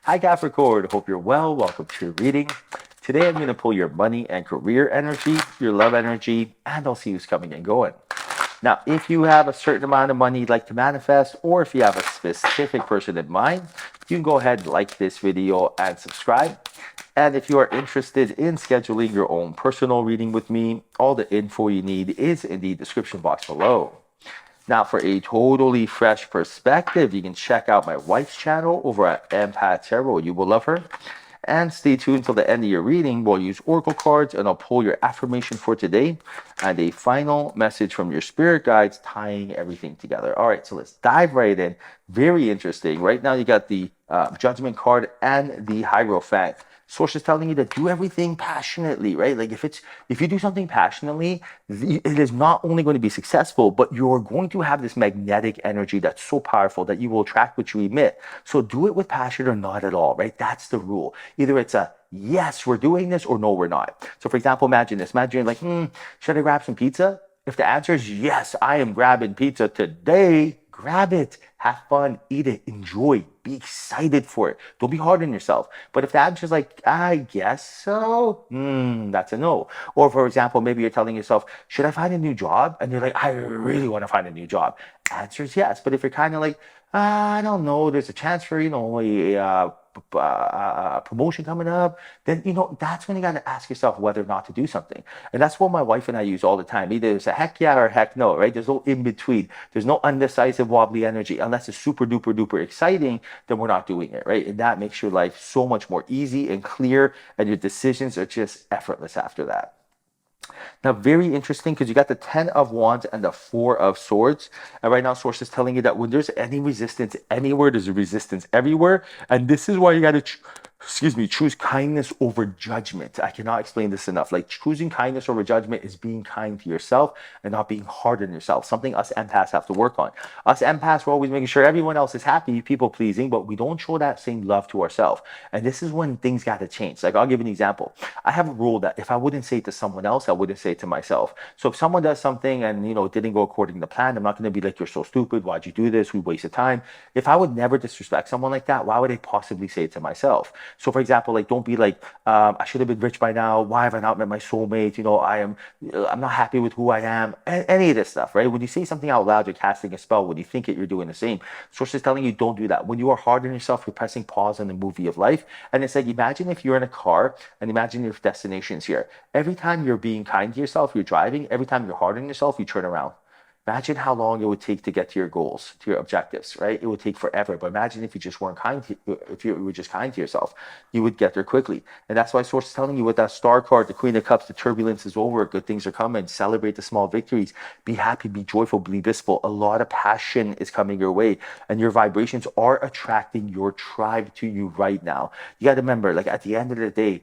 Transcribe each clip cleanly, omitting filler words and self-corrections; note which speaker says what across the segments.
Speaker 1: Hi Capricorn, hope you're well. Welcome to your reading. Today I'm going to pull your money and career energy, your love energy, and I'll see who's coming and going. Now, if you have a certain amount of money you'd like to manifest, or if you have a specific person in mind, you can go ahead and like this video and subscribe. And if you are interested in scheduling your own personal reading with me, all the info you need is in the description box below. Now, for a totally fresh perspective, you can check out my wife's channel over at Empath Tarot. You will love her. And stay tuned till the end of your reading. We'll use oracle cards and I'll pull your affirmation for today and a final message from your spirit guides tying everything together. All right, so let's dive right in. Very interesting. Right now, you got the judgment card and the Hierophant. Source is telling you to do everything passionately, right? Like if you do something passionately, it is not only going to be successful, but you're going to have this magnetic energy that's so powerful that you will attract what you emit. So do it with passion or not at all, right? That's the rule. Either it's a yes, we're doing this, or no, we're not. So for example, imagine this. Imagine you're like, should I grab some pizza? If the answer is yes, I am grabbing pizza today, grab it, have fun, eat it, enjoy, be excited for it. Don't be hard on yourself. But if the answer is like, I guess so, that's a no. Or for example, maybe you're telling yourself, should I find a new job? And you're like, I really want to find a new job. Answer is yes. But if you're kind of like, I don't know, there's a chance for, a promotion coming up, then that's when you got to ask yourself whether or not to do something. And that's what my wife and I use all the time. Either it's a heck yeah or heck no, right? There's no in between. There's no undecisive wobbly energy. Unless it's super duper duper exciting, then we're not doing it, right? And that makes your life so much more easy and clear, and your decisions are just effortless after that. Now, very interesting because you got the 10 of Wands and the 4 of Swords. And right now, Source is telling you that when there's any resistance anywhere, there's a resistance everywhere. And this is why you got to, choose kindness over judgment. I cannot explain this enough. Like choosing kindness over judgment is being kind to yourself and not being hard on yourself. Something us empaths have to work on. Us empaths, we're always making sure everyone else is happy, people pleasing, but we don't show that same love to ourselves. And this is when things got to change. Like I'll give you an example. I have a rule that if I wouldn't say it to someone else, I wouldn't say it to myself. So if someone does something and it didn't go according to plan, I'm not going to be like, you're so stupid, why'd you do this, we wasted time. If I would never disrespect someone like that, why would I possibly say it to myself? So for example, like don't be like, I should have been rich by now, why have I not met my soulmate, I'm not happy with who I am, any of this stuff, right? When you say something out loud, you're casting a spell. When you think it, you're doing the same. Source is telling you don't do that. When you are hard on yourself, you're pressing pause on the movie of life. And it's like, imagine if you're in a car and imagine your destination's here. Every time you're being kind to yourself, you're driving. Every time you're hard on yourself, you turn around. Imagine how long it would take to get to your goals, to your objectives, right? It would take forever. But imagine if you just weren't kind to, if you were just kind to yourself, you would get there quickly. And that's why Source is telling you with that Star card, the Queen of Cups, the turbulence is over, good things are coming. Celebrate the small victories. Be happy, be joyful, be blissful. A lot of passion is coming your way, and your vibrations are attracting your tribe to you right now. You got to remember, like at the end of the day,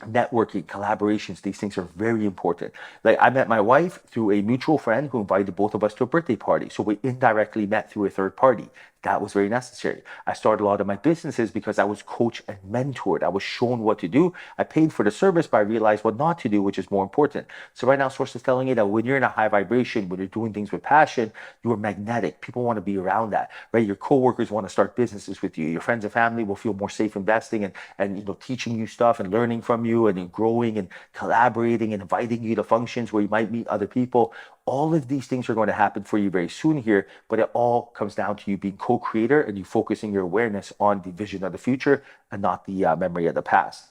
Speaker 1: networking, collaborations, these things are very important. Like I met my wife through a mutual friend who invited both of us to a birthday party. So we indirectly met through a third party. That was very necessary. I started a lot of my businesses because I was coached and mentored. I was shown what to do. I paid for the service, but I realized what not to do, which is more important. So right now, Source is telling you that when you're in a high vibration, when you're doing things with passion, you are magnetic. People want to be around that, right? Your coworkers want to start businesses with you. Your friends and family will feel more safe investing and teaching you stuff and learning from you and growing and collaborating and inviting you to functions where you might meet other people. All of these things are going to happen for you very soon here, but it all comes down to you being co-creator and you focusing your awareness on the vision of the future and not the memory of the past.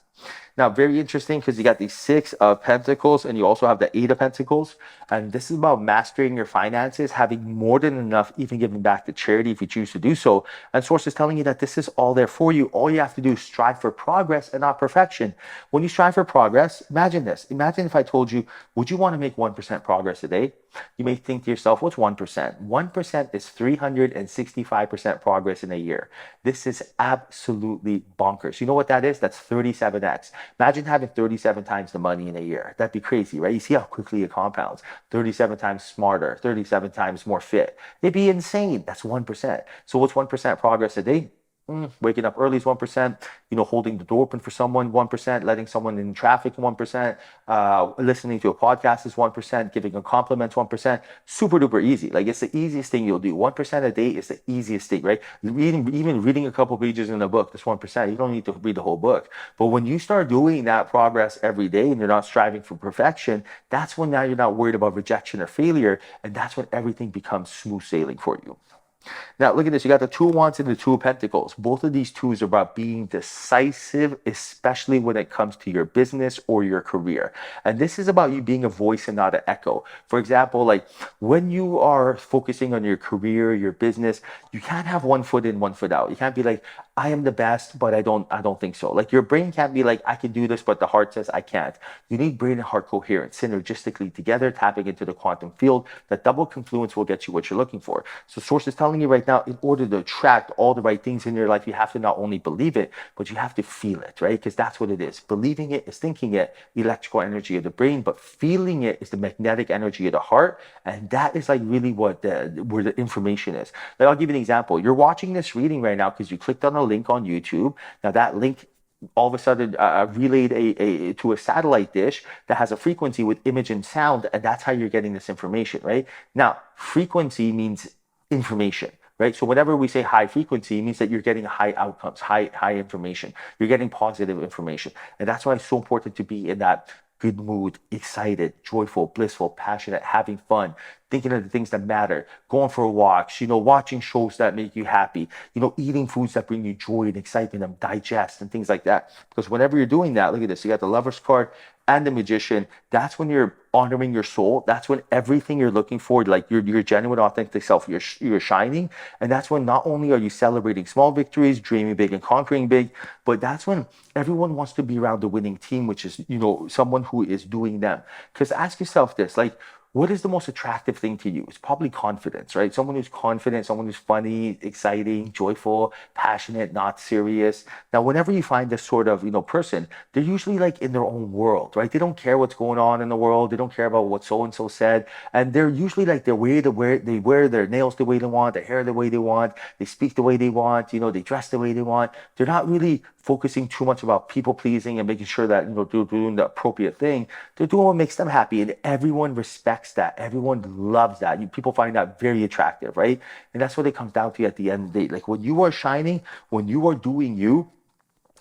Speaker 1: Now, very interesting because you got the 6 of Pentacles and you also have the 8 of Pentacles. And this is about mastering your finances, having more than enough, even giving back to charity if you choose to do so. And Source is telling you that this is all there for you. All you have to do is strive for progress and not perfection. When you strive for progress, imagine this. Imagine if I told you, would you want to make 1% progress a day? You may think to yourself, what's 1%? 1% is 365% progress in a year. This is absolutely bonkers. You know what that is? That's 37x. Imagine having 37 times the money in a year. That'd be crazy, right? You see how quickly it compounds. 37 times smarter, 37 times more fit. It'd be insane. That's 1%. So what's 1% progress a day? waking up early is 1%, holding the door open for someone, 1%, letting someone in traffic, 1%, listening to a podcast is 1%, giving a compliment, 1%. Super duper easy. Like it's the easiest thing you'll do. 1% a day is the easiest thing, right? Even reading a couple pages in a book, that's 1%. You don't need to read the whole book. But when you start doing that progress every day and you're not striving for perfection, that's when now you're not worried about rejection or failure. And that's when everything becomes smooth sailing for you. Now, look at this. You got the Two of Wands and the Two of Pentacles. Both of these twos are about being decisive, especially when it comes to your business or your career. And this is about you being a voice and not an echo. For example, like when you are focusing on your career, your business, you can't have one foot in, one foot out. You can't be like, I am the best, but I don't think so. Like your brain can't be like, I can do this, but the heart says I can't. You need brain and heart coherence, synergistically together, tapping into the quantum field. That double confluence will get you what you're looking for. So Source is telling you right now, in order to attract all the right things in your life, you have to not only believe it, but you have to feel it, right? Because that's what it is. Believing it is thinking it, electrical energy of the brain, but feeling it is the magnetic energy of the heart. And that is like really what where the information is. Like I'll give you an example. You're watching this reading right now because you clicked on a link on YouTube. Now that link all of a sudden relayed to a satellite dish that has a frequency with image and sound, and that's how you're getting this information, right? Now, frequency means information. Right. So whenever we say high frequency, it means that you're getting high outcomes, high information. You're getting positive information. And that's why it's so important to be in that good mood, excited, joyful, blissful, passionate, having fun, thinking of the things that matter, going for walks, watching shows that make you happy, eating foods that bring you joy and excitement and digest and things like that. Because whenever you're doing that, look at this, you got the Lover's card and the Magician. That's when you're honoring your soul. That's when everything you're looking for, like your genuine, authentic self, you're shining. And that's when not only are you celebrating small victories, dreaming big and conquering big, but that's when everyone wants to be around the winning team, which is, someone who is doing them. Because ask yourself this, like, what is the most attractive thing to you? It's probably confidence, right? Someone who's confident, someone who's funny, exciting, joyful, passionate, not serious. Now, whenever you find this sort of, person, they're usually like in their own world, right? They don't care what's going on in the world. They don't care about what so-and-so said. And they're usually like they wear their nails the way they want, their hair the way they want, they speak the way they want, they dress the way they want. They're not really focusing too much about people pleasing and making sure that, they're doing the appropriate thing. They're doing what makes them happy, and everyone respects that. Everyone loves that. People find that very attractive, right? And that's what it comes down to at the end of the day. Like when you are shining, when you are doing you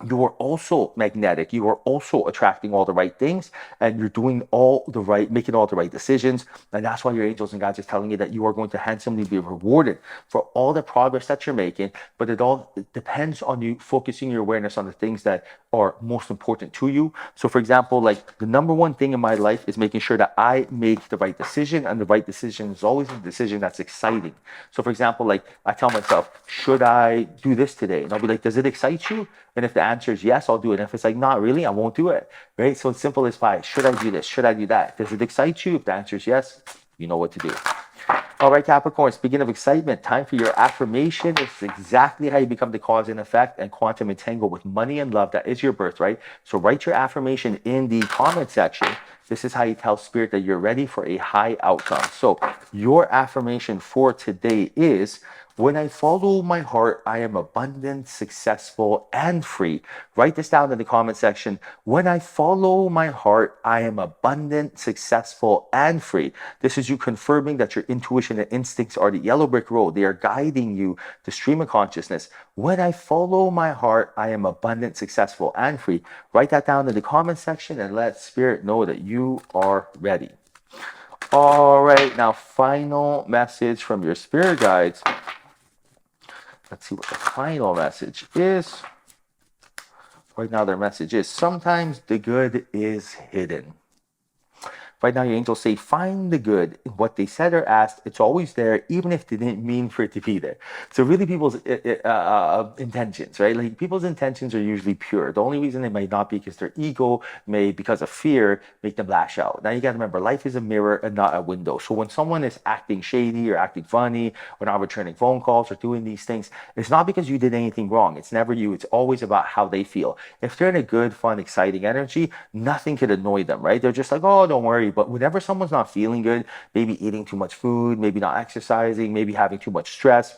Speaker 1: are also magnetic. You are also attracting all the right things, and you're making all the right decisions. And that's why your angels and guides are telling you that you are going to handsomely be rewarded for all the progress that you're making. But it all depends on you focusing your awareness on the things that are most important to you. So for example, like the number one thing in my life is making sure that I make the right decision, and the right decision is always a decision that's exciting. So for example, like I tell myself, should I do this today? And I'll be like, does it excite you? And if the answer is yes, I'll do it. And if it's like, not really, I won't do it, right? So it's simple as pie. Should I do this? Should I do that? Does it excite you? If the answer is yes, you know what to do. All right, Capricorn, speaking of excitement, time for your affirmation. It's exactly how you become the cause and effect and quantum entangle with money and love. That is your birthright. So write your affirmation in the comment section. This is how you tell Spirit that you're ready for a high outcome. So your affirmation for today is, when I follow my heart, I am abundant, successful, and free. Write this down in the comment section. When I follow my heart, I am abundant, successful, and free. This is you confirming that your intuition and instincts are the yellow brick road. They are guiding you to stream of consciousness. When I follow my heart, I am abundant, successful, and free. Write that down in the comment section and let Spirit know that you are ready. All right, now final message from your spirit guides. Let's see what the final message is. Right now, their message is, sometimes the good is hidden. Right now, your angels say, find the good in what they said or asked. It's always there, even if they didn't mean for it to be there. So really people's intentions, right? Like people's intentions are usually pure. The only reason they might not be because their ego may, because of fear, make them lash out. Now you got to remember, life is a mirror and not a window. So when someone is acting shady or acting funny or not returning phone calls or doing these things, it's not because you did anything wrong. It's never you. It's always about how they feel. If they're in a good, fun, exciting energy, nothing could annoy them, right? They're just like, oh, don't worry. But whenever someone's not feeling good, maybe eating too much food, maybe not exercising, maybe having too much stress,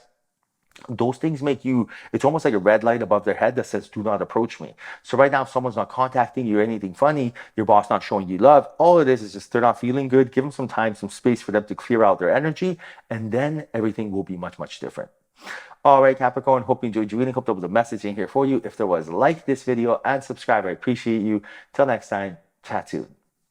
Speaker 1: those things make you, it's almost like a red light above their head that says, do not approach me. So right now, if someone's not contacting you or anything funny, your boss not showing you love, all it is just they're not feeling good. Give them some time, some space for them to clear out their energy, and then everything will be much, much different. All right, Capricorn, hope you enjoyed reading. Hope there was a message in here for you. If there was, like this video and subscribe. I appreciate you. Till next time, chat soon.